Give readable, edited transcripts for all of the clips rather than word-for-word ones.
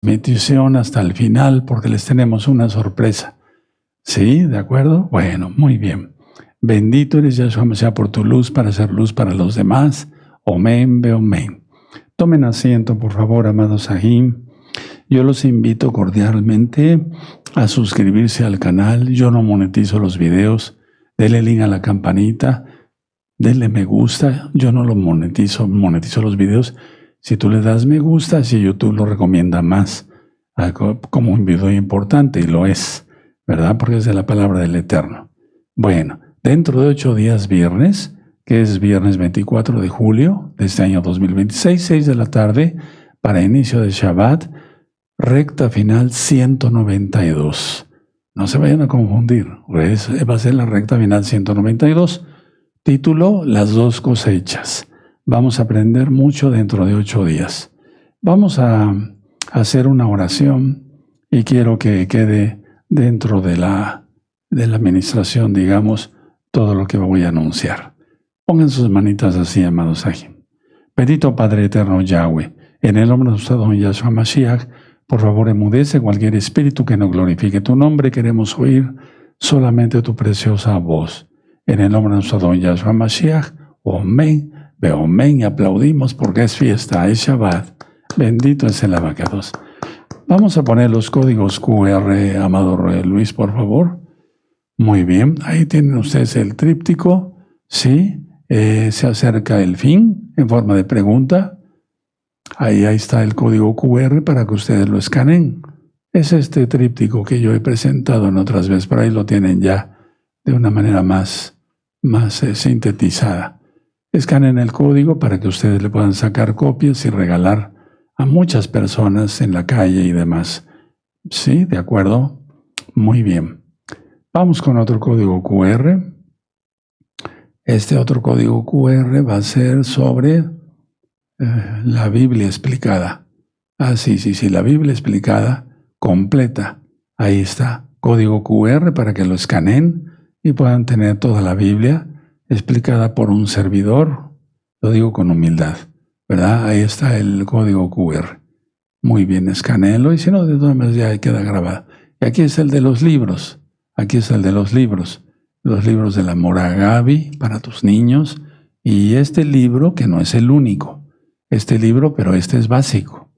transmisión hasta el final porque les tenemos una sorpresa. ¿Sí? ¿De acuerdo? Bueno, muy bien. Bendito eres Yahshua Mashiach por tu luz para hacer luz para los demás. Omen, beomen. Tomen asiento, por favor, amados Sahim. Yo los invito cordialmente a suscribirse al canal. Yo no monetizo los videos. Denle link a la campanita. Denle me gusta. Yo no lo monetizo los videos. Si tú le das me gusta, si YouTube lo recomienda más como un video importante, y lo es, ¿verdad? Porque es de la palabra del Eterno. Bueno, dentro de 8 días viernes, que es viernes 24 de julio de este año 2026, 6 de la tarde, para inicio de Shabbat, recta final 192. No se vayan a confundir, va a ser la recta final 192. Título, las dos cosechas. Vamos a aprender mucho dentro de 8 días. Vamos a hacer una oración y quiero que quede dentro de la administración, digamos, todo lo que voy a anunciar. Pongan sus manitas así, amados Sahim. Bendito Padre Eterno Yahweh, en el nombre de nuestro don Yahshua Mashiach, por favor enmudece cualquier espíritu que no glorifique tu nombre. Queremos oír solamente tu preciosa voz. En el nombre de nuestro don Yahshua Mashiach, Omen, Beomen, y aplaudimos porque es fiesta, es Shabbat. Bendito es el abacados. Vamos a poner los códigos QR, amado Luis, por favor. Muy bien, ahí tienen ustedes el tríptico, ¿sí? Se acerca el fin en forma de pregunta. Ahí está el código QR para que ustedes lo escaneen. Es este tríptico que yo he presentado en otras veces, pero ahí lo tienen ya de una manera más sintetizada. Escaneen el código para que ustedes le puedan sacar copias y regalar a muchas personas en la calle y demás. ¿Sí? ¿De acuerdo? Muy bien. Vamos con otro código QR. Este otro código QR va a ser sobre la Biblia explicada. Sí, la Biblia explicada completa. Ahí está. Código QR para que lo escaneen y puedan tener toda la Biblia explicada por un servidor. Lo digo con humildad, ¿verdad? Ahí está el código QR. Muy bien, escanéenlo y si no, de todas maneras ya queda grabado. Y aquí es el de los libros. Aquí es el de los libros. Los libros de la Mora Gabi para tus niños. Y este libro, que no es el único. Este libro, pero este es básico.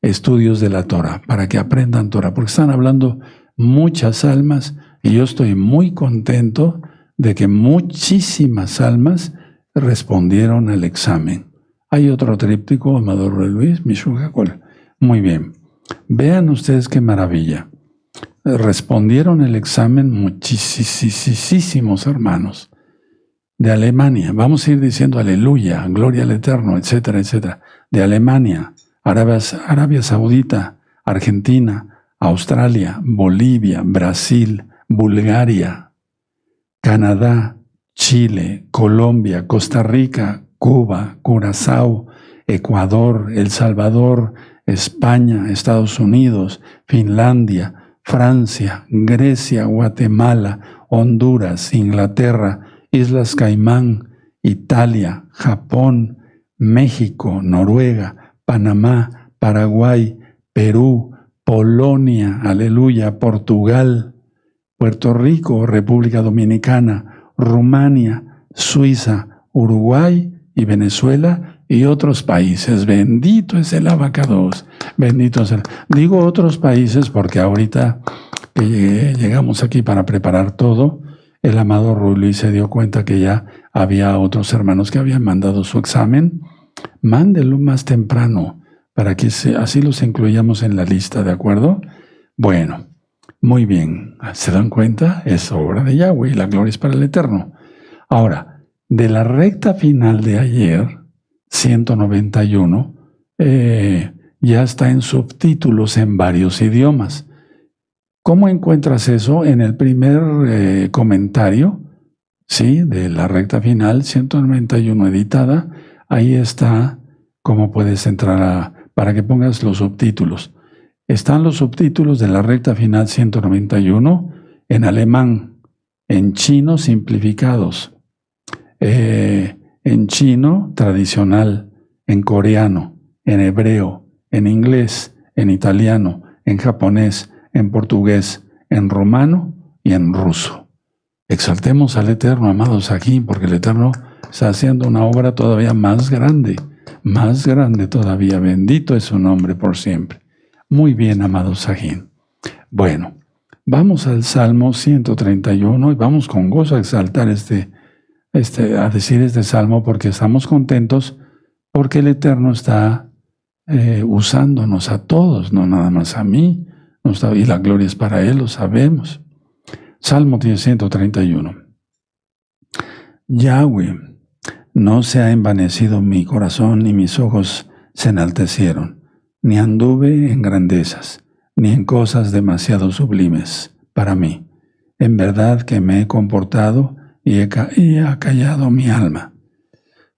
Estudios de la Torah, para que aprendan Torah. Porque están hablando muchas almas y yo estoy muy contento de que muchísimas almas respondieron al examen. Hay otro tríptico, amado Luis, Mishugakol. Muy bien. Vean ustedes qué maravilla. Respondieron el examen muchísimos hermanos de Alemania. Vamos a ir diciendo aleluya, gloria al Eterno, etcétera, etcétera. De Alemania, Arabia Saudita, Argentina, Australia, Bolivia, Brasil, Bulgaria, Canadá, Chile, Colombia, Costa Rica, Cuba, Curazao, Ecuador, El Salvador, España, Estados Unidos, Finlandia, Francia, Grecia, Guatemala, Honduras, Inglaterra, Islas Caimán, Italia, Japón, México, Noruega, Panamá, Paraguay, Perú, Polonia, aleluya, Portugal, Puerto Rico, República Dominicana, Rumania, Suiza, Uruguay y Venezuela y otros países. Bendito es el abacados. Bendito es el... Digo otros países porque ahorita que llegamos aquí para preparar todo, el amado Ruli se dio cuenta que ya había otros hermanos que habían mandado su examen. Mándenlo más temprano para que así los incluyamos en la lista, ¿de acuerdo? Bueno. Muy bien, ¿se dan cuenta? Es obra de Yahweh y la gloria es para el Eterno. Ahora, de la recta final de ayer, 191, ya está en subtítulos en varios idiomas. ¿Cómo encuentras eso? En el primer comentario, ¿sí? De la recta final, 191 editada, ahí está cómo puedes entrar para que pongas los subtítulos. Están los subtítulos de la recta final 191 en alemán, en chino simplificados, en chino tradicional, en coreano, en hebreo, en inglés, en italiano, en japonés, en portugués, en rumano y en ruso. Exaltemos al Eterno, amados, aquí, porque el Eterno está haciendo una obra todavía más grande todavía. Bendito es su nombre por siempre. Muy bien, amados Sajín. Bueno, vamos al Salmo 131 y vamos con gozo a exaltar a decir este Salmo porque estamos contentos porque el Eterno está usándonos a todos, no nada más a mí, y la gloria es para Él, lo sabemos. Salmo 131. Yahweh, no se ha envanecido mi corazón ni mis ojos se enaltecieron, ni anduve en grandezas, ni en cosas demasiado sublimes para mí. En verdad que me he comportado y he acallado mi alma.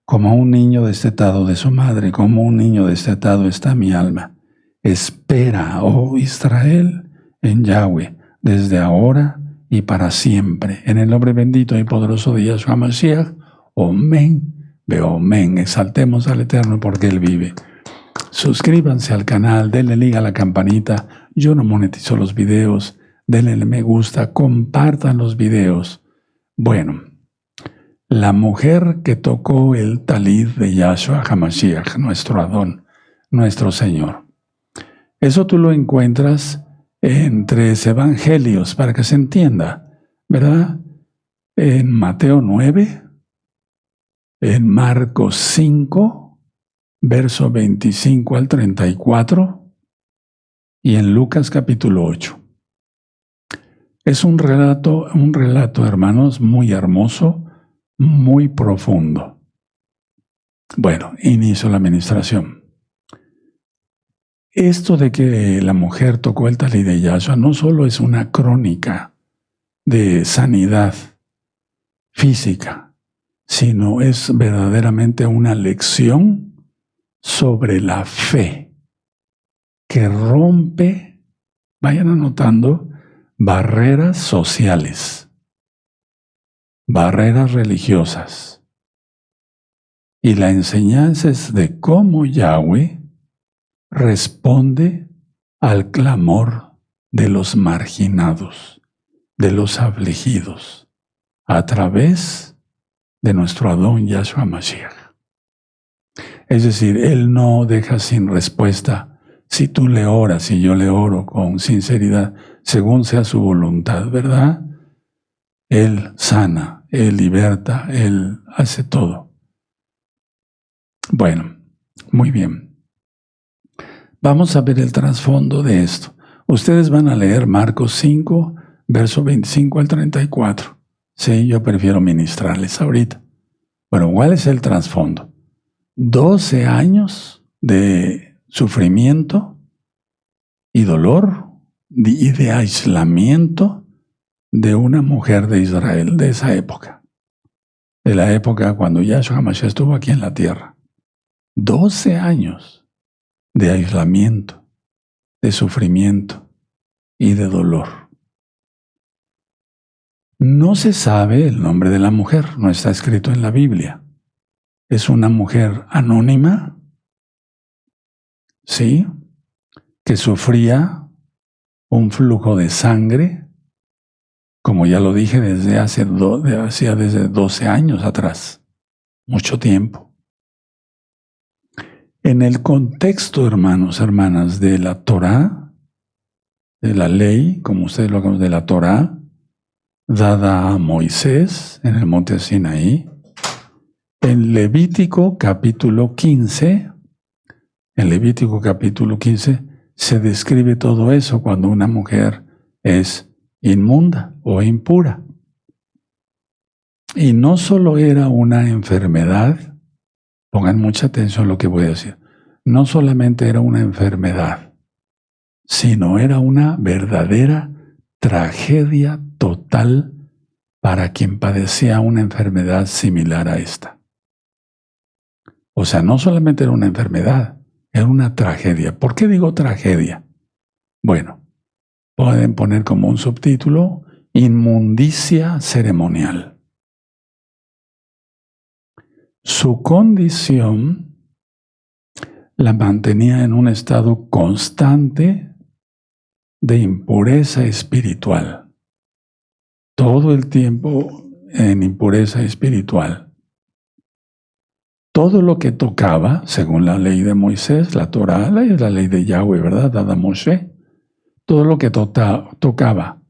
Como un niño destetado de su madre, como un niño destetado está mi alma. Espera, oh Israel, en Yahweh, desde ahora y para siempre. En el nombre bendito y poderoso de Yahshua Mashiach. Amén. Amén. Exaltemos al Eterno porque Él vive. Suscríbanse al canal, denle like a la campanita. Yo no monetizo los videos. Denle me gusta, compartan los videos. Bueno, la mujer que tocó el talid de Yahshua HaMashiach, nuestro Adón, nuestro Señor. Eso tú lo encuentras en 3 evangelios, para que se entienda, ¿verdad? En Mateo 9, en Marcos 5, verso 25 al 34, y en Lucas capítulo 8. Es un relato, hermanos, muy hermoso, muy profundo. Bueno, inicio la administración. Esto de que la mujer tocó el talid de Yahshua no solo es una crónica de sanidad física, sino es verdaderamente una lección sobre la fe que rompe, vayan anotando, barreras sociales, barreras religiosas. Y la enseñanza es de cómo Yahweh responde al clamor de los marginados, de los afligidos, a través de nuestro Adón Yahshua Mashiach. Es decir, Él no deja sin respuesta si tú le oras y yo le oro con sinceridad, según sea su voluntad, ¿verdad? Él sana, Él liberta, Él hace todo. Bueno, muy bien. Vamos a ver el trasfondo de esto. Ustedes van a leer Marcos 5, verso 25 al 34. Sí, yo prefiero ministrarles ahorita. Bueno, ¿cuál es el trasfondo? 12 años de sufrimiento y dolor y de aislamiento de una mujer de Israel de esa época. De la época cuando Yahshua HaMashiach estuvo aquí en la tierra. 12 años de aislamiento, de sufrimiento y de dolor. No se sabe el nombre de la mujer, no está escrito en la Biblia. Es una mujer anónima, ¿sí? Que sufría un flujo de sangre, como ya lo dije, desde desde 12 años atrás, mucho tiempo. En el contexto, hermanos, hermanas, de la Torá, de la ley, como ustedes lo conocen, de la Torá, dada a Moisés en el monte Sinaí, en Levítico capítulo 15, se describe todo eso cuando una mujer es inmunda o impura. Y no solo era una enfermedad, pongan mucha atención a lo que voy a decir. No solamente era una enfermedad, sino era una verdadera tragedia total para quien padecía una enfermedad similar a esta. O sea, no solamente era una enfermedad, era una tragedia. ¿Por qué digo tragedia? Bueno, pueden poner como un subtítulo, inmundicia ceremonial. Su condición la mantenía en un estado constante de impureza espiritual. Todo el tiempo en impureza espiritual. Todo lo que tocaba, según la ley de Moisés, la Torá, es la ley de Yahweh, ¿verdad? Dada a Moshe. Todo lo que tocaba,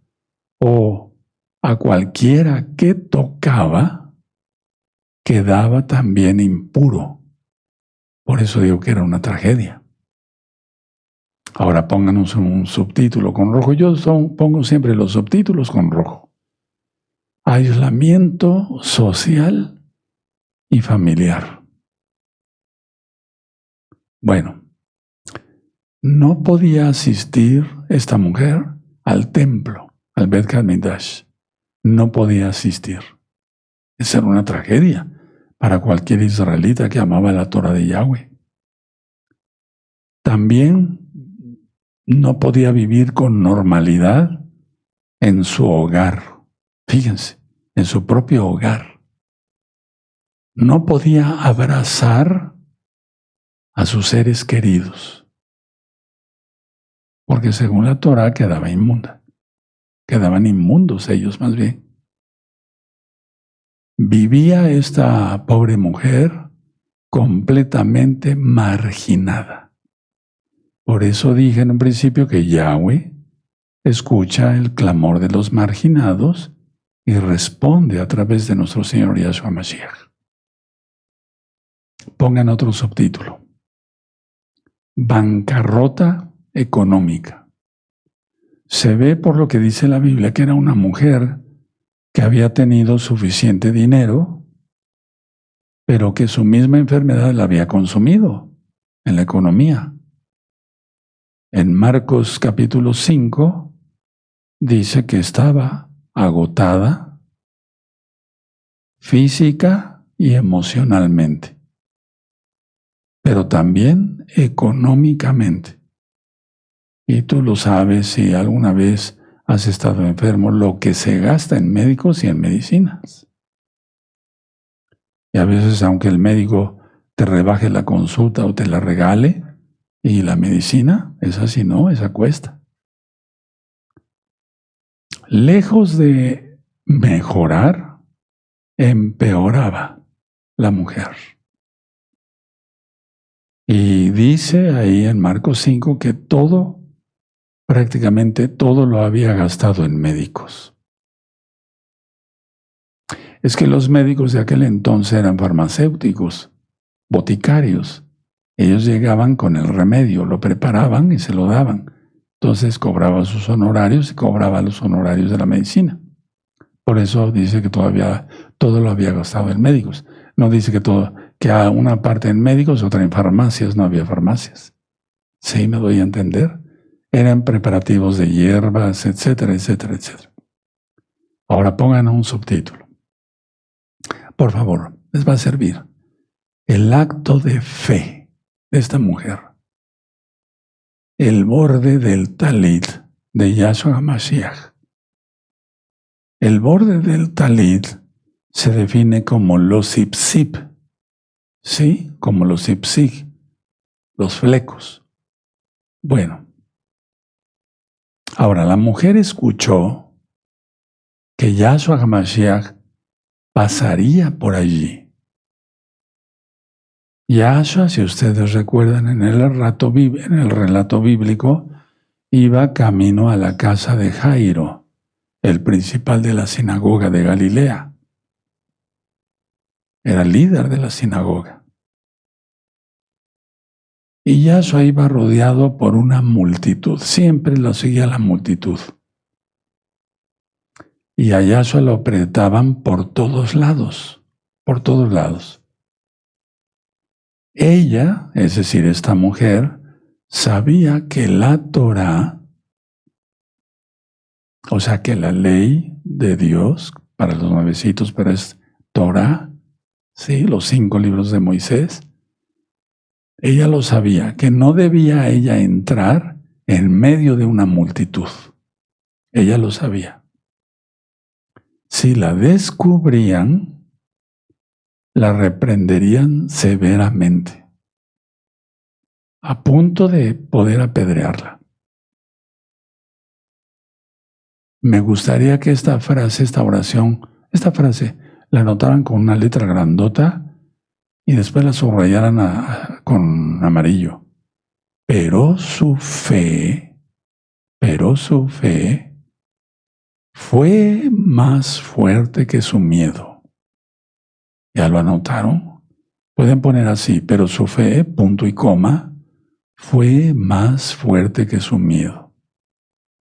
o a cualquiera que tocaba, quedaba también impuro. Por eso digo que era una tragedia. Ahora pónganos un subtítulo con rojo. Yo pongo siempre los subtítulos con rojo. Aislamiento social y familiar. Bueno, no podía asistir esta mujer al templo, al Bet Hamikdash. No podía asistir. Esa era una tragedia para cualquier israelita que amaba la Torah de Yahweh. También no podía vivir con normalidad en su hogar. Fíjense, en su propio hogar. No podía abrazar a sus seres queridos, porque según la Torah quedaba inmunda. Quedaban inmundos ellos más bien. Vivía esta pobre mujer completamente marginada. Por eso dije en un principio que Yahweh escucha el clamor de los marginados y responde a través de nuestro Señor Yahshua Mashiach. Pongan otro subtítulo. Bancarrota económica. Se ve por lo que dice la Biblia que era una mujer que había tenido suficiente dinero, pero que su misma enfermedad la había consumido en la economía. En Marcos capítulo 5 dice que estaba agotada física y emocionalmente, pero también económicamente. Y tú lo sabes si alguna vez has estado enfermo, lo que se gasta en médicos y en medicinas. Y a veces, aunque el médico te rebaje la consulta o te la regale, y la medicina, esa sí no, esa cuesta. Lejos de mejorar, empeoraba la mujer. Y dice ahí en Marcos 5 que prácticamente todo lo había gastado en médicos. Es que los médicos de aquel entonces eran farmacéuticos, boticarios. Ellos llegaban con el remedio, lo preparaban y se lo daban. Entonces cobraba sus honorarios y cobraba los honorarios de la medicina. Por eso dice que todavía todo lo había gastado en médicos. No dice que a una parte en médicos, otra en farmacias, no había farmacias. ¿Sí me doy a entender? Eran preparativos de hierbas, etcétera, etcétera, etcétera. Ahora pongan un subtítulo. Por favor, les va a servir. El acto de fe de esta mujer. El borde del talit de Yahshua HaMashiach. El borde del talit se define como los zip-zip, ¿sí? Como los zip-zip, los flecos. Bueno, ahora la mujer escuchó que Yahshua HaMashiach pasaría por allí. Yahshua, si ustedes recuerdan en el relato bíblico, iba camino a la casa de Jairo, el principal de la sinagoga de Galilea. Era líder de la sinagoga. Y Yahshua iba rodeado por una multitud. Siempre lo seguía la multitud. Y a Yahshua lo apretaban por todos lados. Por todos lados. Ella, es decir, esta mujer, sabía que la Torá, o sea que la ley de Dios, para los nuevecitos, pero es Torá, ¿sí? Los 5 libros de Moisés. Ella lo sabía, que no debía ella entrar en medio de una multitud. Ella lo sabía. Si la descubrían, la reprenderían severamente. a punto de poder apedrearla. Me gustaría que esta frase, esta oración, esta frase la anotaran con una letra grandota y después la subrayaran con amarillo. Pero su fe fue más fuerte que su miedo. ¿Ya lo anotaron? Pueden poner así, pero su fe, punto y coma, fue más fuerte que su miedo.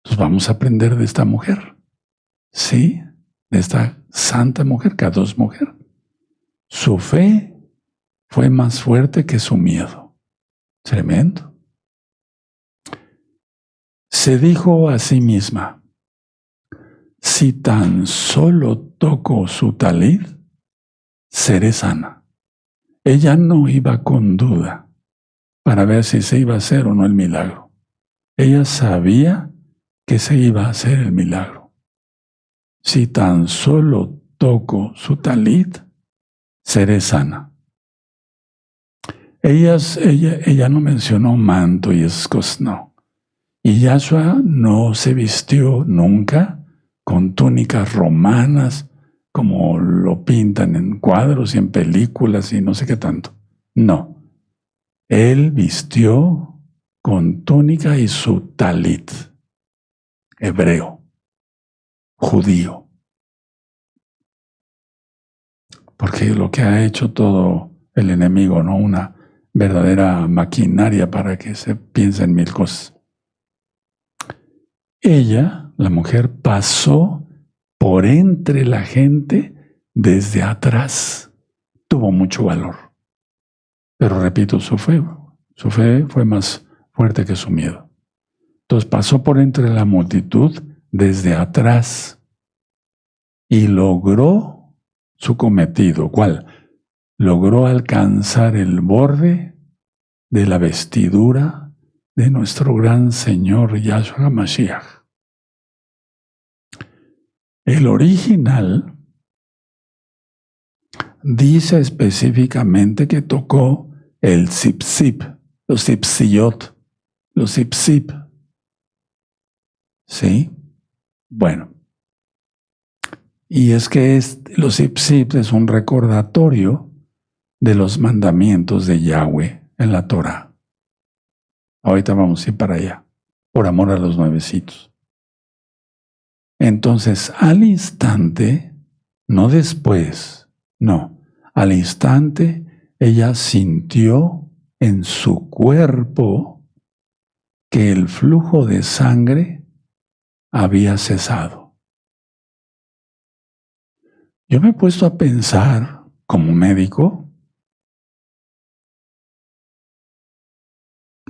Entonces vamos a aprender de esta mujer, ¿sí? De esta santa mujer, K2 mujer. Su fe fue más fuerte que su miedo. Tremendo. Se dijo a sí misma, si tan solo toco su talid, seré sana. Ella no iba con duda para ver si se iba a hacer o no el milagro. Ella sabía que se iba a hacer el milagro. Si tan solo toco su talid, seré sana. Ella no mencionó manto y esas cosas, no. Y Yahshua no se vistió nunca con túnicas romanas, como lo pintan en cuadros y en películas y no sé qué tanto. No. Él vistió con túnica y su talit, hebreo, judío. Porque lo que ha hecho todo el enemigo, ¿no? Una verdadera maquinaria para que se piensen mil cosas. Ella, la mujer, pasó por entre la gente desde atrás. Tuvo mucho valor. Pero repito, su fe fue más fuerte que su miedo. Entonces pasó por entre la multitud desde atrás y logró su cometido. ¿Cuál? Logró alcanzar el borde de la vestidura de nuestro gran Señor Yahshua Mashiach. El original dice específicamente que tocó el zip-zip, los zipsiyot, los zip-zip. ¿Sí? Bueno. Y es que los zip-zip es un recordatorio de los mandamientos de Yahweh en la Torah. Ahorita vamos a ir para allá, por amor a los nuevecitos. Entonces, al instante, no después, no, al instante, ella sintió en su cuerpo que el flujo de sangre había cesado. Yo me he puesto a pensar, como médico,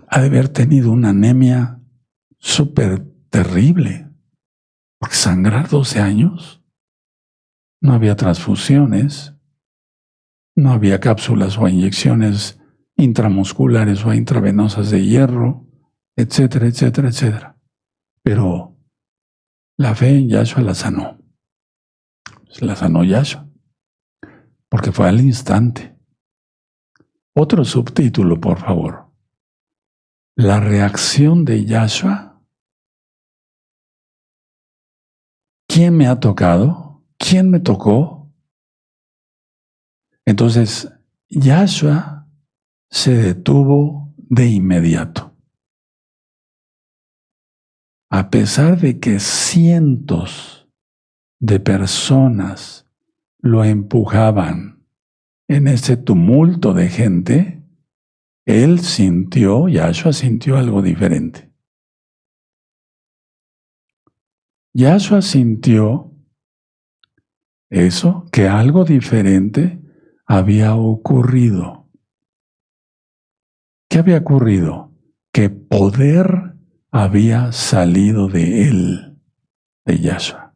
ha de haber tenido una anemia súper terrible. Porque sangrar 12 años, no había transfusiones, no había cápsulas o inyecciones intramusculares o intravenosas de hierro, etcétera, etcétera, etcétera. Pero la fe en Yahshua la sanó. La sanó Yahshua, porque fue al instante. Otro subtítulo, por favor. La reacción de Yahshua. ¿Quién me ha tocado? ¿Quién me tocó? Entonces, Yahshua se detuvo de inmediato. A pesar de que cientos de personas lo empujaban en ese tumulto de gente, Yahshua sintió algo diferente. Yahshua sintió eso, que algo diferente había ocurrido. ¿Qué había ocurrido? Que poder había salido de él, de Yahshua.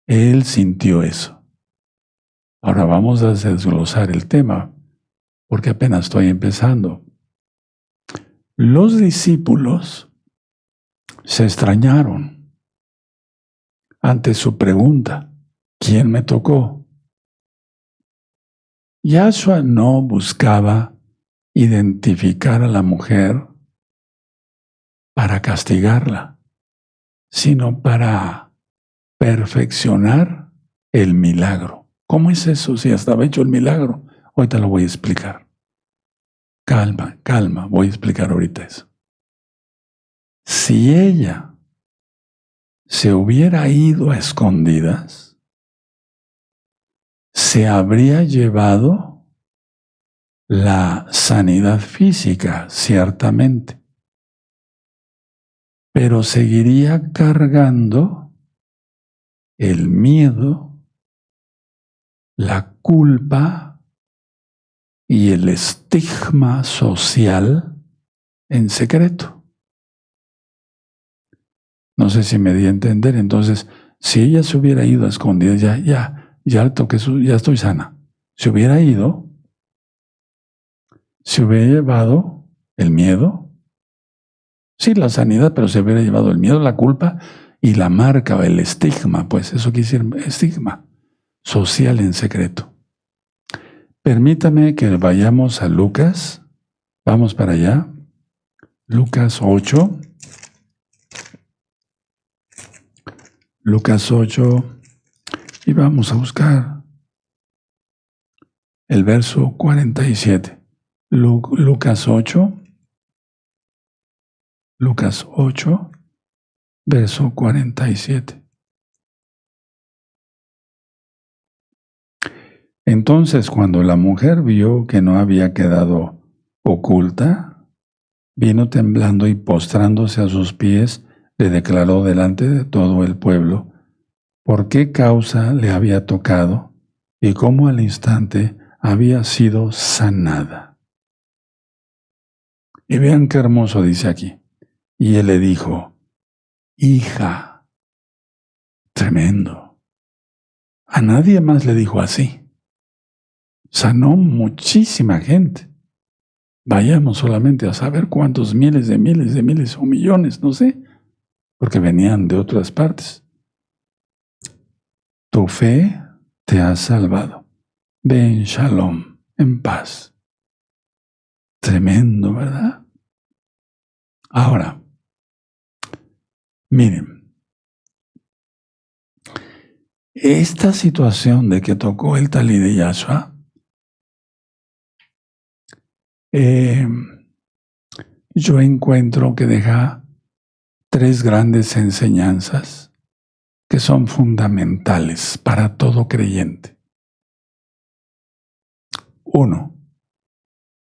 Él sintió eso. Ahora vamos a desglosar el tema, porque apenas estoy empezando. Los discípulos se extrañaron ante su pregunta, ¿quién me tocó? Yahshua no buscaba identificar a la mujer para castigarla, sino para perfeccionar el milagro. ¿Cómo es eso si estaba hecho el milagro? Ahorita lo voy a explicar. Calma, calma, voy a explicar ahorita eso. Si ella se hubiera ido a escondidas, se habría llevado la sanidad física, ciertamente, pero seguiría cargando el miedo, la culpa y el estigma social en secreto. No sé si me di a entender. Entonces, si ella se hubiera ido a escondidas, ya estoy sana. Se hubiera ido, se hubiera llevado el miedo, sí, la sanidad, pero se hubiera llevado el miedo, la culpa y la marca, el estigma, pues eso quiere decir estigma social en secreto. Permítame que vayamos a Lucas. Vamos para allá. Lucas 8. Lucas 8. Y vamos a buscar el verso 47. Lucas 8. Lucas 8, verso 47. Entonces, cuando la mujer vio que no había quedado oculta, vino temblando y postrándose a sus pies, le declaró delante de todo el pueblo por qué causa le había tocado y cómo al instante había sido sanada. Y vean qué hermoso dice aquí. Y él le dijo, hija, tremendo. A nadie más le dijo así. Sanó muchísima gente. Vayamos solamente a saber cuántos miles o millones, no sé, porque venían de otras partes. Tu fe te ha salvado. Ve en shalom, en paz. Tremendo, ¿verdad? Ahora, miren, esta situación de que tocó el talí de Yahshua, yo encuentro que deja tres grandes enseñanzas que son fundamentales para todo creyente. Uno,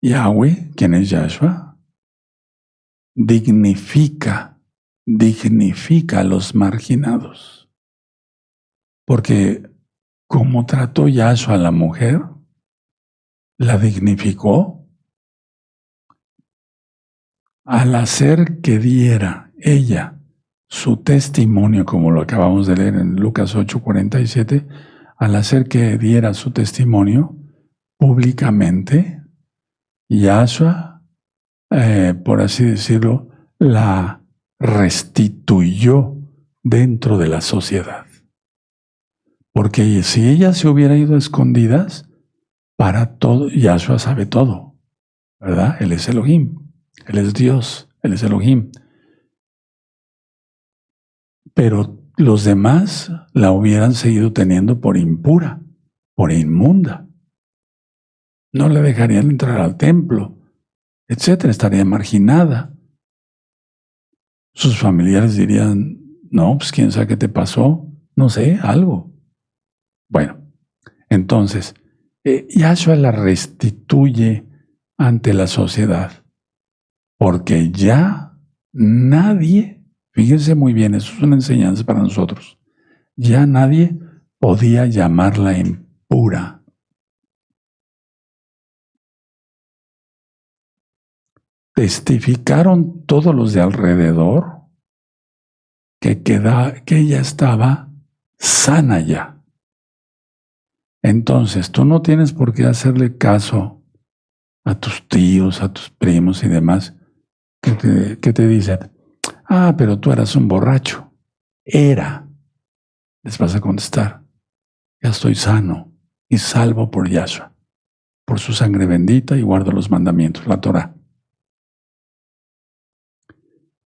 Yahweh, quien es Yahshua, dignifica a los marginados. Porque como trató Yahshua a la mujer, la dignificó al hacer que diera ella su testimonio, como lo acabamos de leer en Lucas 8:47, al hacer que diera su testimonio públicamente, Yahshua, por así decirlo, la restituyó dentro de la sociedad. Porque si ella se hubiera ido a escondidas, para todo, Yahshua sabe todo, ¿verdad? Él es Elohim, Él es Dios, Él es Elohim. Pero los demás la hubieran seguido teniendo por impura, por inmunda. No le dejarían entrar al templo, etcétera, estaría marginada. Sus familiares dirían, no, pues quién sabe qué te pasó, no sé, algo. Bueno, entonces, Yahshua la restituye ante la sociedad, porque ya nadie, fíjense muy bien, eso es una enseñanza para nosotros, ya nadie podía llamarla impura. Testificaron todos los de alrededor que ella estaba sana ya. Entonces, tú no tienes por qué hacerle caso a tus tíos, a tus primos y demás, que te dicen, pero tú eras un borracho. Era. Les vas a contestar, ya estoy sano y salvo por Yahshua, por su sangre bendita y guardo los mandamientos, la Torah.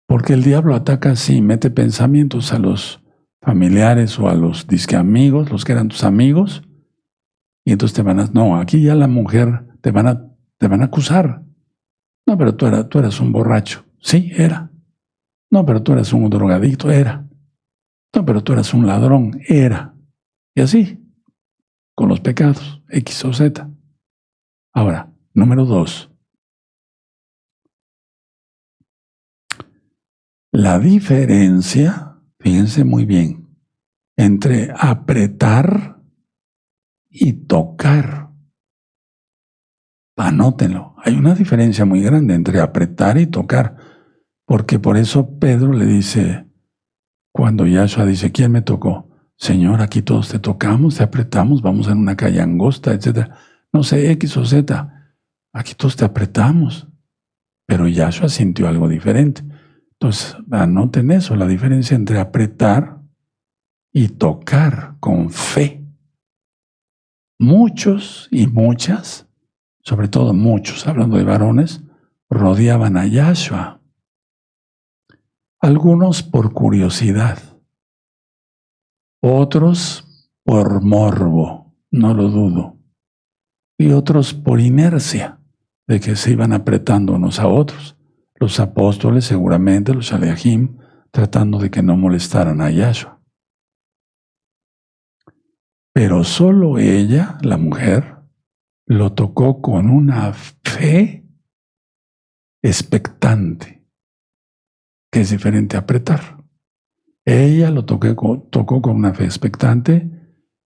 Porque el diablo ataca así, mete pensamientos a los familiares o a los disque amigos, los que eran tus amigos, y entonces te van a, no, aquí ya la mujer te van a acusar. No, pero tú eras un borracho. Sí, era. No, pero tú eras un drogadicto. Era. No, pero tú eras un ladrón. Era. Y así, con los pecados, X o Z. Ahora, número 2. La diferencia, fíjense muy bien, entre apretar y tocar. Anótenlo. Hay una diferencia muy grande entre apretar y tocar, porque por eso Pedro le dice, cuando Yahshua dice, ¿quién me tocó? Señor, aquí todos te tocamos, te apretamos, vamos en una calle angosta, etc. No sé, X o Z. Aquí todos te apretamos. Pero Yahshua sintió algo diferente. Entonces, anoten eso, la diferencia entre apretar y tocar con fe. Muchos y muchas, sobre todo muchos, hablando de varones, rodeaban a Yahshua. Algunos por curiosidad, otros por morbo, no lo dudo, y otros por inercia, de que se iban apretando unos a otros. Los apóstoles seguramente, los shaliachim, tratando de que no molestaran a Yahshua. Pero solo ella, la mujer, lo tocó con una fe expectante, que es diferente a apretar. Ella lo tocó con una fe expectante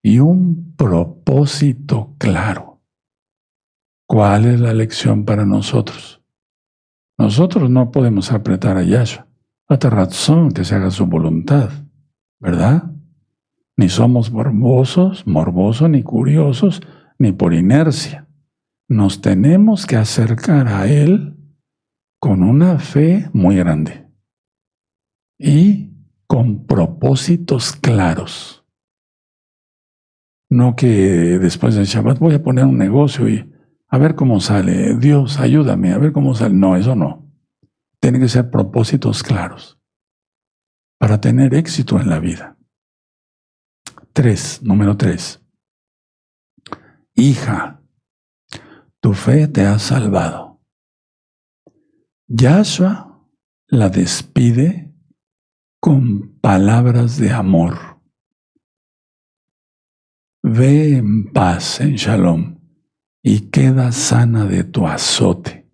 y un propósito claro. ¿Cuál es la lección para nosotros? Nosotros no podemos apretar a Yahshua. Hasta razón que se haga su voluntad, ¿verdad? Ni somos morbosos, ni curiosos, ni por inercia. Nos tenemos que acercar a Él con una fe muy grande y con propósitos claros. No que después del Shabbat voy a poner un negocio y a ver cómo sale. Dios, ayúdame, a ver cómo sale. No, eso no. Tienen que ser propósitos claros para tener éxito en la vida. Número 3. Hija, tu fe te ha salvado. Yahshua la despide con palabras de amor. Ve en paz, en shalom, y queda sana de tu azote.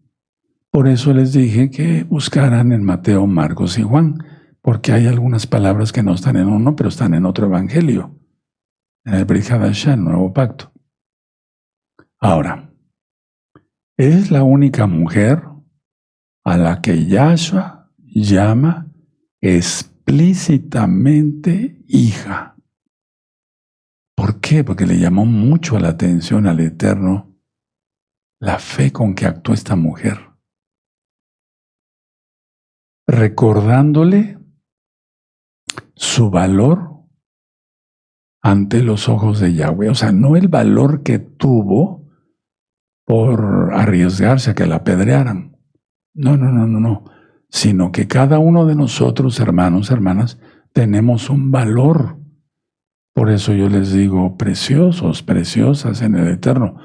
Por eso les dije que buscaran en Mateo, Marcos y Juan, porque hay algunas palabras que no están en uno, pero están en otro evangelio, en el Brit Hadashah, el Nuevo Pacto. Ahora, es la única mujer a la que Yahshua llama explícitamente hija. ¿Por qué? Porque le llamó mucho la atención al Eterno la fe con que actuó esta mujer, recordándole su valor ante los ojos de Yahweh. O sea, no el valor que tuvo por arriesgarse a que la apedrearan. No. Sino que cada uno de nosotros, hermanos, hermanas, tenemos un valor. Por eso yo les digo preciosos, preciosas en el Eterno,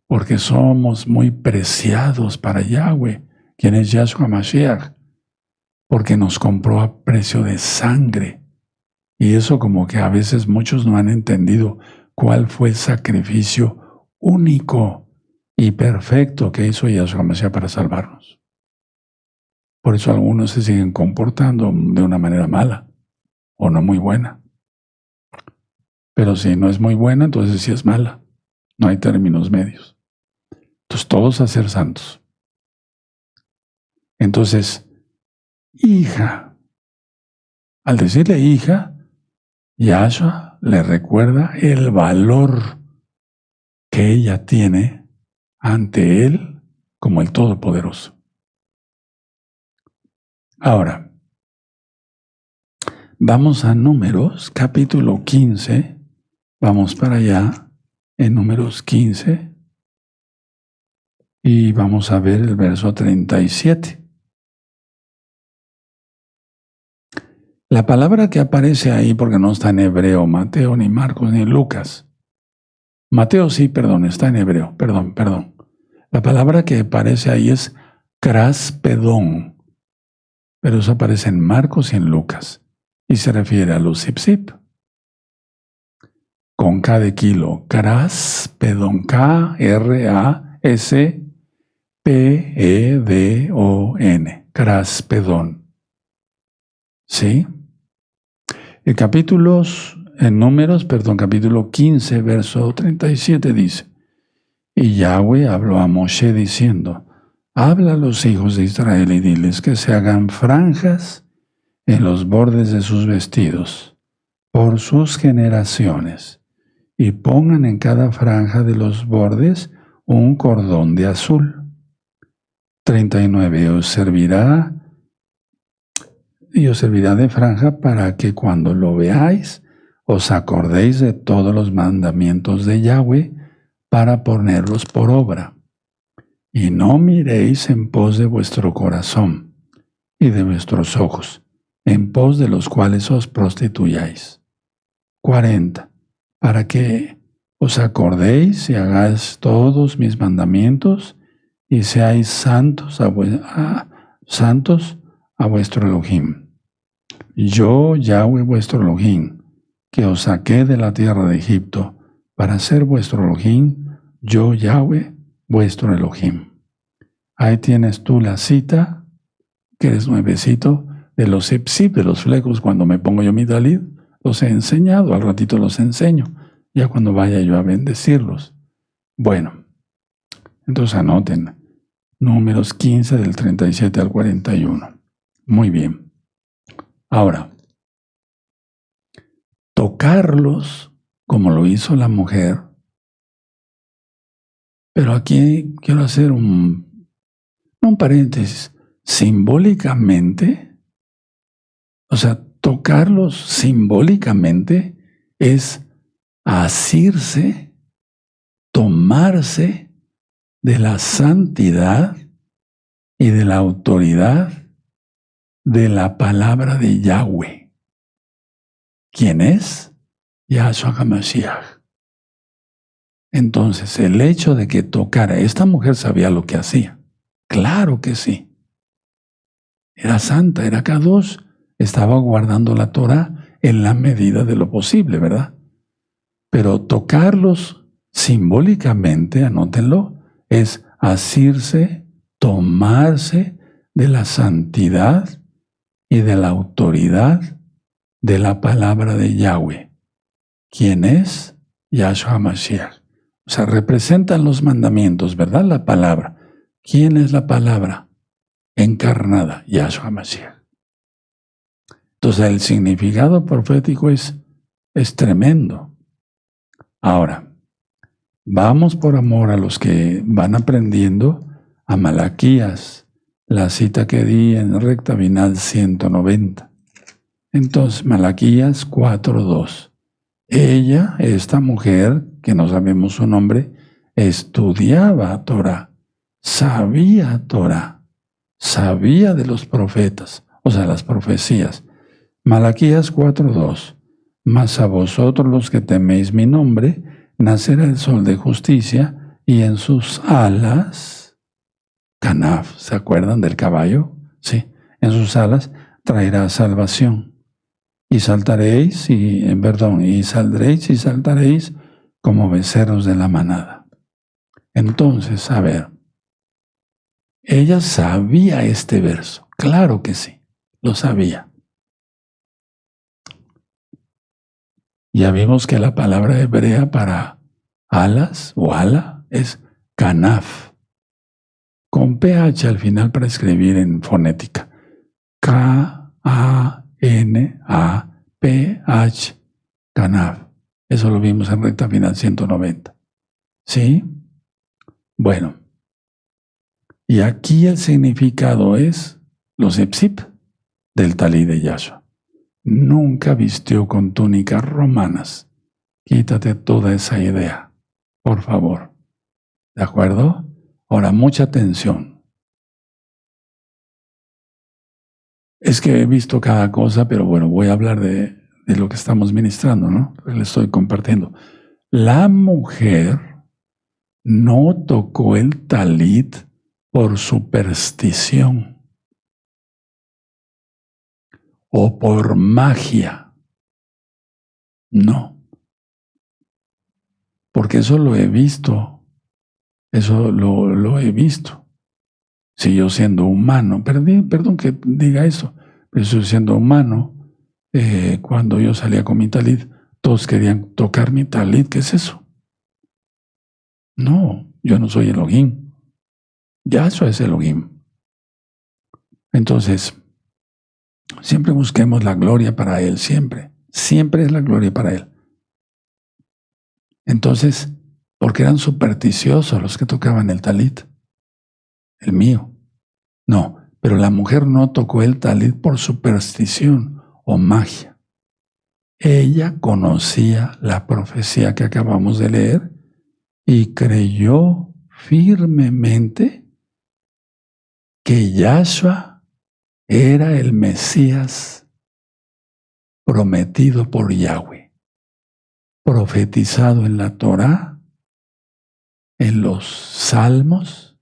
porque somos muy preciados para Yahweh, quien es Yahshua Mashiach, porque nos compró a precio de sangre. Y eso como que a veces muchos no han entendido cuál fue el sacrificio único y perfecto que hizo Yahshua Mashiach para salvarnos. Por eso algunos se siguen comportando de una manera mala o no muy buena. Pero si no es muy buena, entonces sí es mala. No hay términos medios. Entonces todos a ser santos. Entonces, hija. Al decirle hija, Yahshua le recuerda el valor que ella tiene ante Él como el Todopoderoso. Ahora, vamos a Números, capítulo 15. Vamos para allá, en Números 15. Y vamos a ver el verso 37. La palabra que aparece ahí, porque no está en hebreo, Mateo, ni Marcos, ni Lucas. Mateo sí, perdón, está en hebreo, perdón. La palabra que aparece ahí es craspedón, pero eso aparece en Marcos y en Lucas, y se refiere a los zip, con K de kilo, craspedón, K-R-A-S-P-E-D-O-N, craspedón. ¿Sí? El capítulo 15, verso 37 dice, y Yahweh habló a Moshe diciendo, habla a los hijos de Israel y diles que se hagan franjas en los bordes de sus vestidos, por sus generaciones, y pongan en cada franja de los bordes un cordón de azul. 39. Os servirá de franja para que cuando lo veáis os acordéis de todos los mandamientos de Yahweh para ponerlos por obra. Y no miréis en pos de vuestro corazón y de vuestros ojos, en pos de los cuales os prostituyáis. 40. Para que os acordéis y hagáis todos mis mandamientos y seáis santos a vuestro Elohim. Yo, Yahweh vuestro Elohim, que os saqué de la tierra de Egipto para ser vuestro Elohim, yo, Yahweh vuestro Elohim. Ahí tienes tú la cita, que eres nuevecito, de los zip, de los flecos. Cuando me pongo yo mi talit, los he enseñado, al ratito los enseño, ya cuando vaya yo a bendecirlos. Bueno, entonces anoten, Números 15 del 37 al 41. Muy bien. Ahora, tocarlos como lo hizo la mujer, pero aquí quiero hacer un paréntesis, simbólicamente, o sea, tocarlos simbólicamente es asirse, tomarse de la santidad y de la autoridad de la palabra de Yahweh. ¿Quién es? Yahshua HaMashiach. Entonces, el hecho de que tocara, esta mujer sabía lo que hacía. Claro que sí. Era santa, era Kadosh, estaba guardando la Torah en la medida de lo posible, ¿verdad? Pero tocarlos simbólicamente, anótenlo, es asirse, tomarse de la santidad y de la autoridad de la palabra de Yahweh. ¿Quién es? Yahshua Mashiach. O sea, representan los mandamientos, ¿verdad? La palabra. ¿Quién es la palabra? Encarnada, Yahshua Mashiach. Entonces, el significado profético es tremendo. Ahora, vamos por amor a los que van aprendiendo a Malaquías, la cita que di en recta final 190. Entonces, Malaquías 4:2. Ella, esta mujer, que no sabemos su nombre, estudiaba Torah, sabía Torah, sabía de los profetas, o sea, las profecías. Malaquías 4:2. Mas a vosotros los que teméis mi nombre, nacerá el sol de justicia, y en sus alas, Canaf, ¿se acuerdan del caballo? Sí, en sus alas traerá salvación. Y saldréis y saltaréis como becerros de la manada. Entonces, a ver, ella sabía este verso, claro que sí, lo sabía. Ya vimos que la palabra hebrea para alas o ala es kanaf, con ph al final para escribir en fonética. K-A-N-A-P-H, kanaf. Eso lo vimos en recta final 190. ¿Sí? Bueno, y aquí el significado es los epsip del talí de Yahshua. Nunca vistió con túnicas romanas. Quítate toda esa idea, por favor. ¿De acuerdo? Ahora, mucha atención. Es que he visto cada cosa, pero bueno, voy a hablar de lo que estamos ministrando, ¿no? Le estoy compartiendo. La mujer no tocó el talit por superstición o por magia. No, porque eso lo he visto. Eso lo he visto. Si yo siendo humano, perdón que diga eso, pero yo siendo humano, cuando yo salía con mi talit, todos querían tocar mi talit. ¿Qué es eso? No, yo no soy Elohim. Yahshua es Elohim. Entonces, siempre busquemos la gloria para Él, siempre. Siempre es la gloria para Él. Entonces, porque eran supersticiosos los que tocaban el talit, el mío. No, pero la mujer no tocó el talit por superstición o magia. Ella conocía la profecía que acabamos de leer y creyó firmemente que Yahshua era el Mesías prometido por Yahweh, profetizado en la Torá, en los salmos,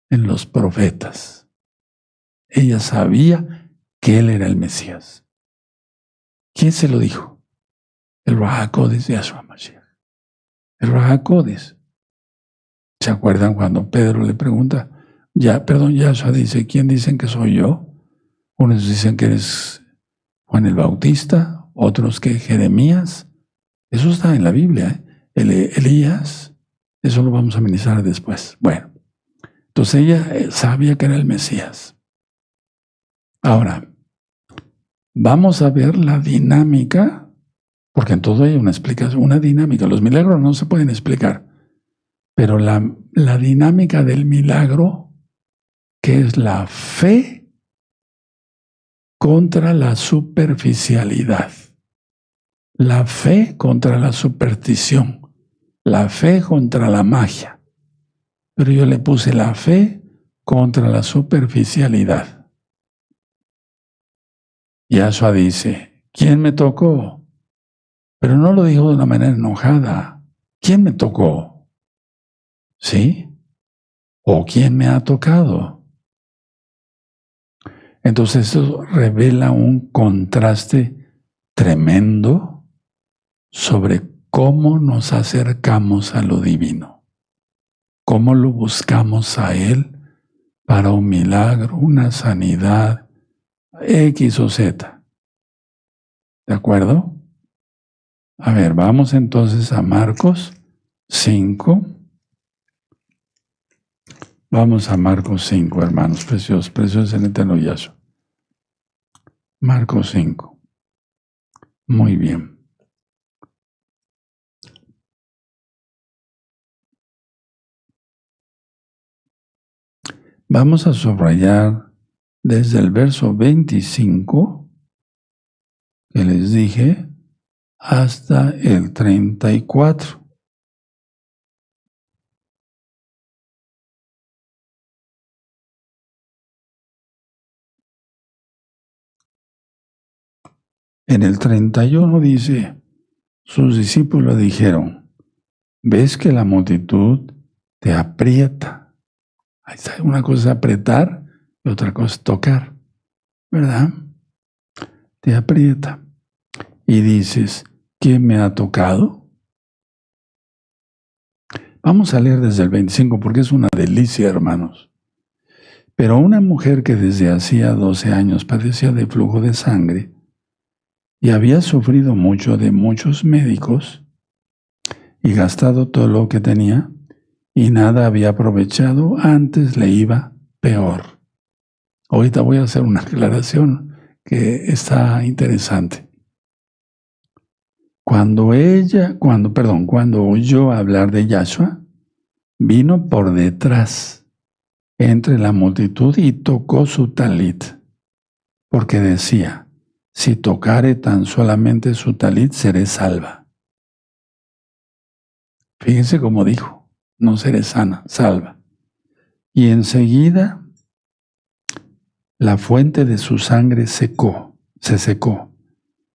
en los profetas. Ella sabía que él era el Mesías. ¿Quién se lo dijo? El Ruach HaKodesh de Yahshua Mashiach. El Ruach HaKodesh. ¿Se acuerdan cuando Pedro le pregunta? Yahshua dice, ¿quién dicen que soy yo? Unos dicen que eres Juan el Bautista, otros que Jeremías. Eso está en la Biblia, ¿eh? Elías, eso lo vamos a ministrar después. Bueno, entonces ella sabía que era el Mesías. Ahora, vamos a ver la dinámica, porque en todo hay una explicación, una dinámica. Los milagros no se pueden explicar, pero la dinámica del milagro, que es la fe contra la superficialidad, la fe contra la superstición, la fe contra la magia. Pero yo le puse la fe contra la superficialidad. Yahshua dice, ¿quién me tocó? Pero no lo dijo de una manera enojada. ¿Quién me tocó? ¿Sí? ¿O quién me ha tocado? Entonces eso revela un contraste tremendo sobre cómo nos acercamos a lo divino, cómo lo buscamos a Él para un milagro, una sanidad, X o Z. ¿De acuerdo? A ver, vamos entonces a Marcos 5. Vamos a Marcos 5, hermanos preciosos, preciosos en el eterno Yahshua. Marcos 5. Muy bien. Vamos a subrayar desde el verso 25, que les dije, hasta el 34. En el 31 dice, sus discípulos dijeron, ¿ves que la multitud te aprieta? Ahí está, una cosa es apretar y otra cosa es tocar, ¿verdad? Te aprieta. Y dices, ¿quién me ha tocado? Vamos a leer desde el 25 porque es una delicia, hermanos. Pero una mujer que desde hacía 12 años padecía de flujo de sangre y había sufrido mucho de muchos médicos y gastado todo lo que tenía y nada había aprovechado, antes le iba peor. Ahorita voy a hacer una aclaración que está interesante. Cuando oyó hablar de Yahshua, vino por detrás entre la multitud y tocó su talit, porque decía, si tocare tan solamente su talit, seré salva. Fíjense cómo dijo, no seré sana, salva. Y enseguida la fuente de su sangre se secó,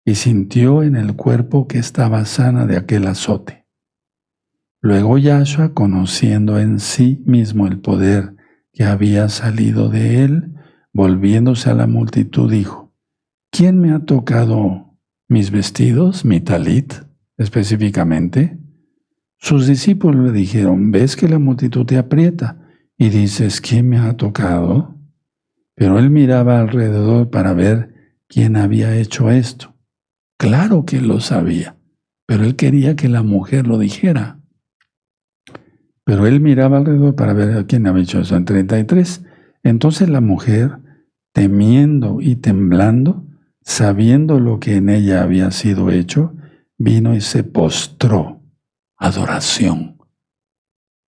y sintió en el cuerpo que estaba sana de aquel azote. Luego Yahshua, conociendo en sí mismo el poder que había salido de él, volviéndose a la multitud, dijo: ¿Quién me ha tocado mis vestidos, mi talit, específicamente? Sus discípulos le dijeron: ¿Ves que la multitud te aprieta y dices, ¿quién me ha tocado? Pero él miraba alrededor para ver quién había hecho esto. Claro que lo sabía, pero él quería que la mujer lo dijera. Pero él miraba alrededor para ver a quién había hecho eso. En 33, entonces la mujer, temiendo y temblando, sabiendo lo que en ella había sido hecho, vino y se postró. Adoración.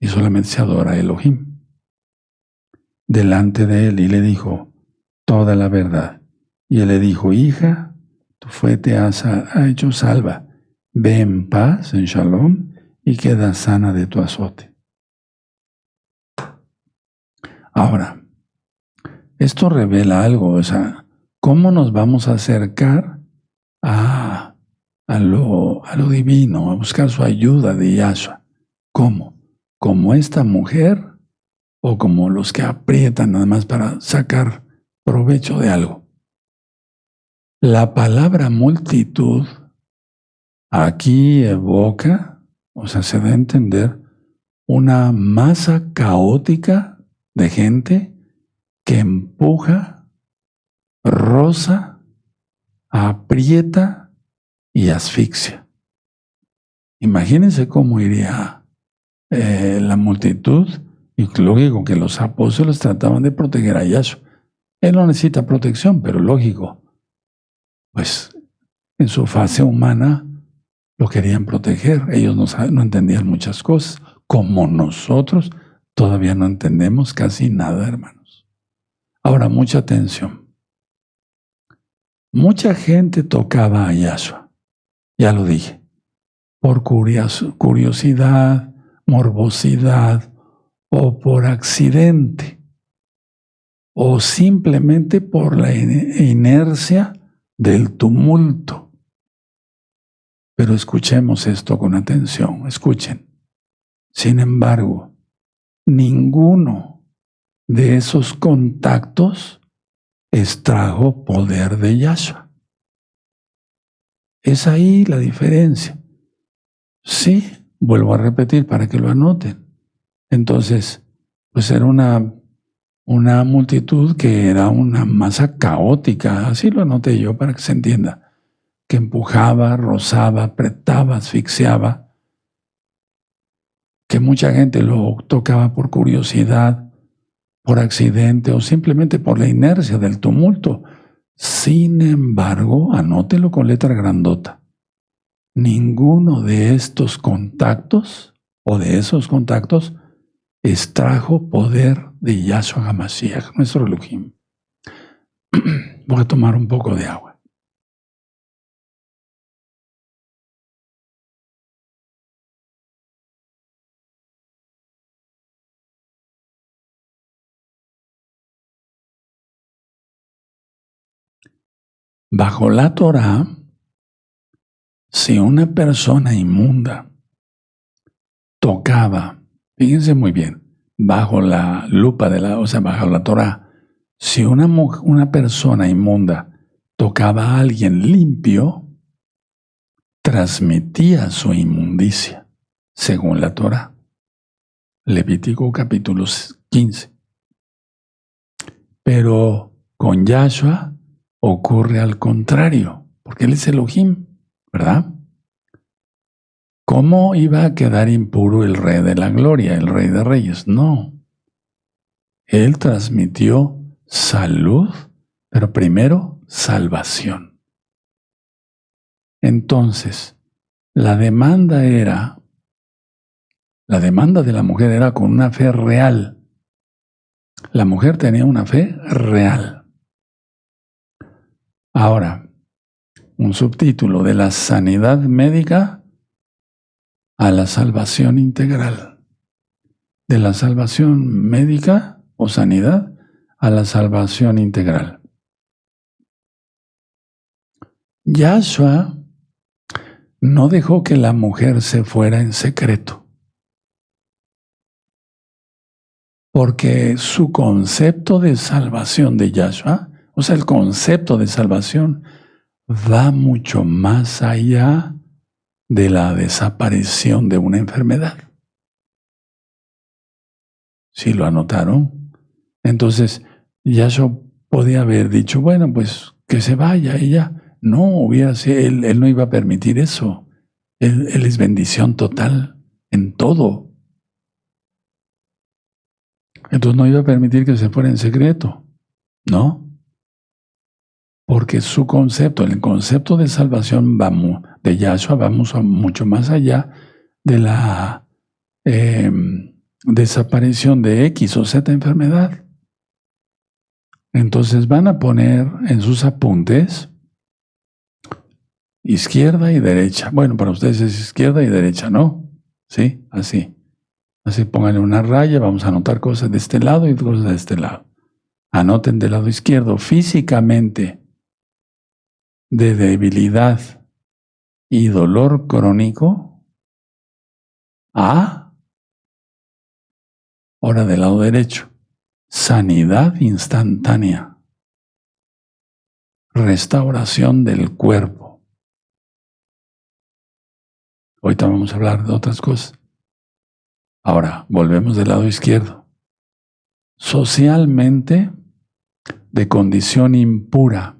Y solamente se adora a Elohim. Delante de él, y le dijo toda la verdad. Y él le dijo: hija, tu fe te ha hecho salva. Ve en paz, en shalom, y queda sana de tu azote. Ahora, esto revela algo, o sea, ¿cómo nos vamos a acercar a lo divino, a buscar su ayuda de Yahshua? ¿Cómo? ¿Como esta mujer o como los que aprietan nada más para sacar provecho de algo? La palabra multitud aquí evoca, o sea, se da a entender una masa caótica de gente que empuja, roza, aprieta y asfixia. Imagínense cómo iría la multitud, y lógico que los apóstoles trataban de proteger a Yahshua. Él no necesita protección, pero lógico, pues en su fase humana lo querían proteger. Ellos no entendían muchas cosas, como nosotros todavía no entendemos casi nada, hermanos. Ahora, mucha atención. Mucha gente tocaba a Yahshua, ya lo dije, por curiosidad, morbosidad o por accidente, o simplemente por la inercia del tumulto. Pero escuchemos esto con atención, escuchen. Sin embargo, ninguno de esos contactos extrajo poder de Yahshua. Es ahí la diferencia. Sí, vuelvo a repetir para que lo anoten. Entonces, pues era una multitud que era una masa caótica, así lo anoté yo para que se entienda, que empujaba, rozaba, apretaba, asfixiaba, que mucha gente lo tocaba por curiosidad, por accidente o simplemente por la inercia del tumulto. Sin embargo, anótelo con letra grandota. Ninguno de estos contactos o de esos contactos extrajo poder de Yahshua HaMashiach, nuestro Elohim. Voy a tomar un poco de agua. Bajo la Torá, si una persona inmunda tocaba, fíjense muy bien, bajo la lupa bajo la Torá, si una persona inmunda tocaba a alguien limpio, transmitía su inmundicia, según la Torá. Levítico capítulo 15. Pero con Yahshua ocurre al contrario, porque él es Elohim, ¿verdad? ¿Cómo iba a quedar impuro el Rey de la Gloria, el Rey de Reyes? No. Él transmitió salud, pero primero salvación. Entonces, la demanda de la mujer era con una fe real. La mujer tenía una fe real. Ahora, un subtítulo: de la sanidad médica a la salvación integral. De la salvación médica o sanidad a la salvación integral. Yahshua no dejó que la mujer se fuera en secreto, porque su concepto de salvación de Yahshua, o sea, el concepto de salvación, va mucho más allá de la desaparición de una enfermedad. ¿Sí lo anotaron? Entonces, Yahshua podía haber dicho, bueno, pues que se vaya ella. No, él no iba a permitir eso. Él es bendición total en todo. Entonces no iba a permitir que se fuera en secreto, ¿no? Porque su concepto, el concepto de salvación de Yahshua, vamos mucho más allá de la desaparición de X o Z enfermedad. Entonces van a poner en sus apuntes izquierda y derecha. Bueno, para ustedes es izquierda y derecha, ¿no? Sí, así. Así pónganle una raya, vamos a anotar cosas de este lado y cosas de este lado. Anoten del lado izquierdo, físicamente, de debilidad y dolor crónico, A. Ahora del lado derecho, sanidad instantánea, restauración del cuerpo. Ahorita vamos a hablar de otras cosas. Ahora, volvemos del lado izquierdo. Socialmente, de condición impura.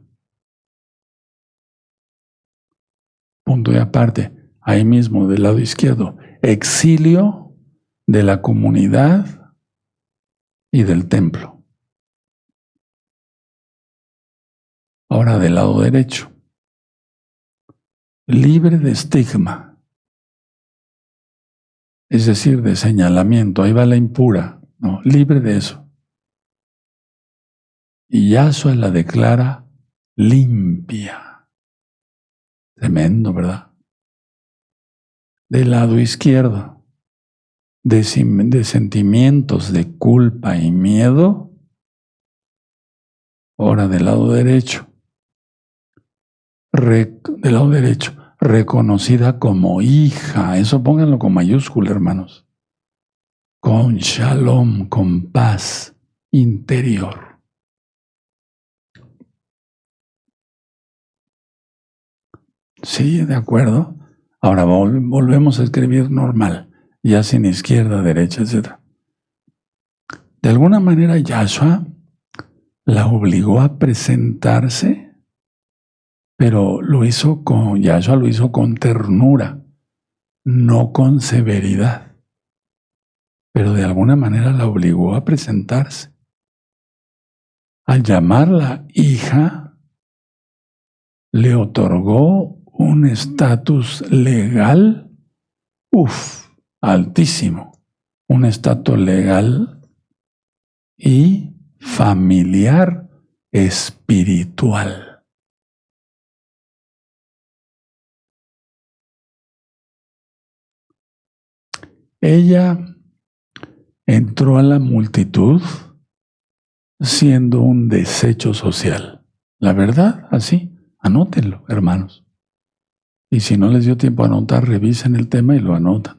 Punto y aparte, ahí mismo del lado izquierdo, exilio de la comunidad y del templo. Ahora del lado derecho, libre de estigma, es decir, de señalamiento. Ahí va la impura, no, libre de eso. Y Yahshua la declara limpia. Tremendo, ¿verdad? Del lado izquierdo, de sentimientos de culpa y miedo. Ahora del lado derecho, reconocida como hija. Eso pónganlo con mayúscula, hermanos. Con shalom, con paz interior. Sí, de acuerdo. Ahora volvemos a escribir normal, ya sin izquierda, derecha, etc. De alguna manera, Yahshua la obligó a presentarse, pero Yahshua lo hizo con ternura, no con severidad. Pero de alguna manera la obligó a presentarse. Al llamarla hija, le otorgó un estatus legal, altísimo, un estatus legal y familiar espiritual. Ella entró a la multitud siendo un desecho social. La verdad, así, anótenlo, hermanos. Y si no les dio tiempo a anotar, revisen el tema y lo anotan.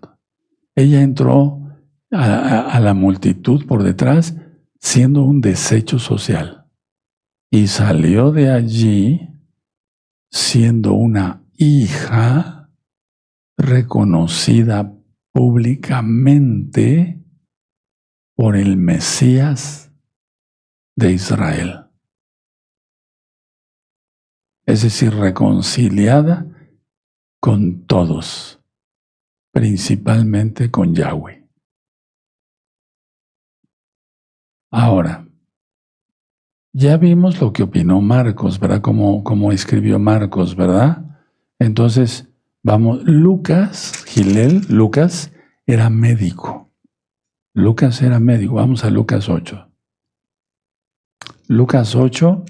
Ella entró a la multitud por detrás siendo un desecho social y salió de allí siendo una hija reconocida públicamente por el Mesías de Israel. Es decir, reconciliada con todos, principalmente con Yahweh. Ahora, ya vimos lo que opinó Marcos, ¿verdad? Cómo escribió Marcos, ¿verdad? Entonces, vamos, Lucas era médico. Lucas era médico. Vamos a Lucas 8. Lucas 8,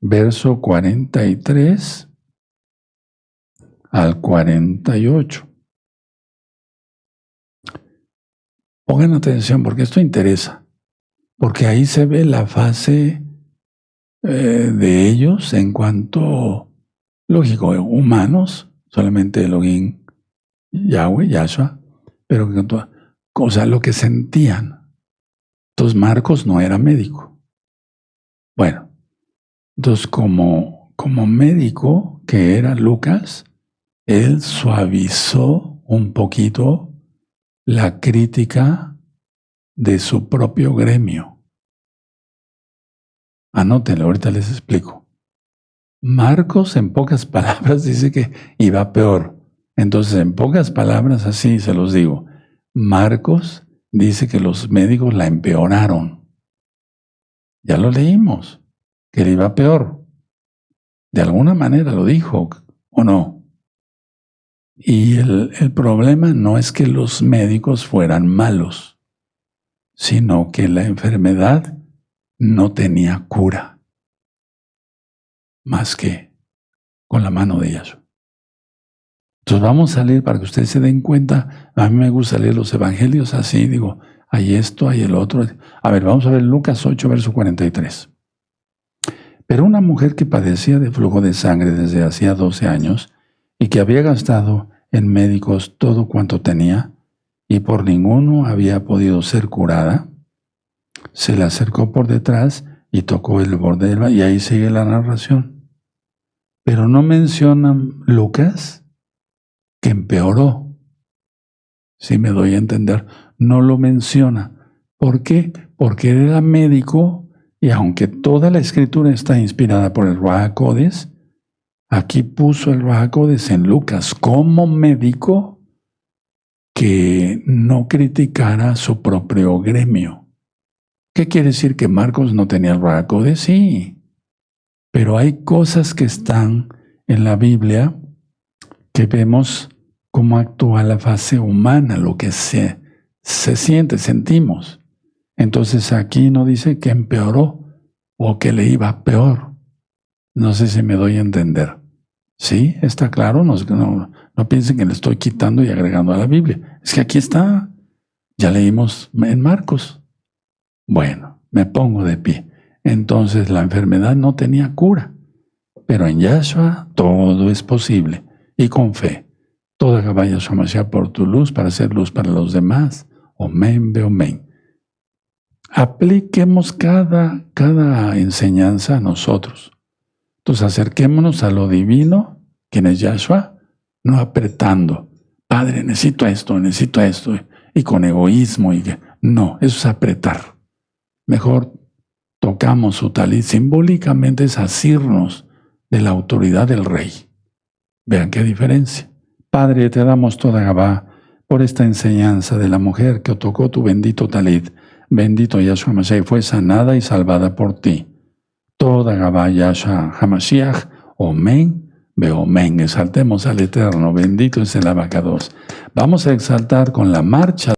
verso 43 al 48. Pongan atención porque esto interesa. porque ahí se ve la fase de ellos en cuanto, lógico, humanos, solamente Elohim, Yahweh, Yahshua, pero o sea, lo que sentían. Entonces Marcos no era médico. Bueno, entonces como médico que era Lucas, él suavizó un poquito la crítica de su propio gremio. Anótenlo, ahorita les explico. Marcos, en pocas palabras, dice que iba peor. Entonces, en pocas palabras, así se los digo, Marcos dice que los médicos la empeoraron. Ya lo leímos, que le iba peor. De alguna manera lo dijo, ¿o no? Y el problema no es que los médicos fueran malos, sino que la enfermedad no tenía cura, más que con la mano de Yahshua. Entonces vamos a leer para que ustedes se den cuenta. A mí me gusta leer los evangelios así, digo, hay esto, hay el otro. A ver, vamos a ver Lucas 8, verso 43. Pero una mujer que padecía de flujo de sangre desde hacía 12 años y que había gastado en médicos todo cuanto tenía y por ninguno había podido ser curada, se le acercó por detrás y tocó el borde del vaso. Y ahí sigue la narración. Pero no menciona Lucas que empeoró. Si me doy a entender, no lo menciona. ¿Por qué? Porque él era médico y aunque toda la escritura está inspirada por el Ruach HaKodesh, aquí puso el Ruach HaKodesh en Lucas como médico que no criticara su propio gremio. ¿Qué quiere decir que Marcos no tenía el Ruach HaKodesh? Sí, pero hay cosas que están en la Biblia que vemos cómo actúa la fase humana, lo que se siente, sentimos. Entonces aquí no dice que empeoró o que le iba peor. No sé si me doy a entender. ¿Sí? ¿Está claro? No piensen que le estoy quitando y agregando a la Biblia. Es que aquí está. Ya leímos en Marcos. Bueno, me pongo de pie. Entonces la enfermedad no tenía cura, pero en Yahshua todo es posible y con fe. Toda Gabá Yahshua Mashiach por tu luz para hacer luz para los demás. Omen, beomen. Apliquemos cada enseñanza a nosotros. Entonces acerquémonos a lo divino, quien es Yahshua, no apretando. Padre, necesito esto, y con egoísmo. No, eso es apretar. Mejor tocamos su talit, simbólicamente es asirnos de la autoridad del rey. Vean qué diferencia. Padre, te damos toda Gabá por esta enseñanza de la mujer que tocó tu bendito talit. Bendito Yahshua Mashiach, fue sanada y salvada por ti. Toda Gabá Yahshua HaMashiach, Omen, Beomen. Exaltemos al Eterno, bendito es el Abacados. Vamos a exaltar con la marcha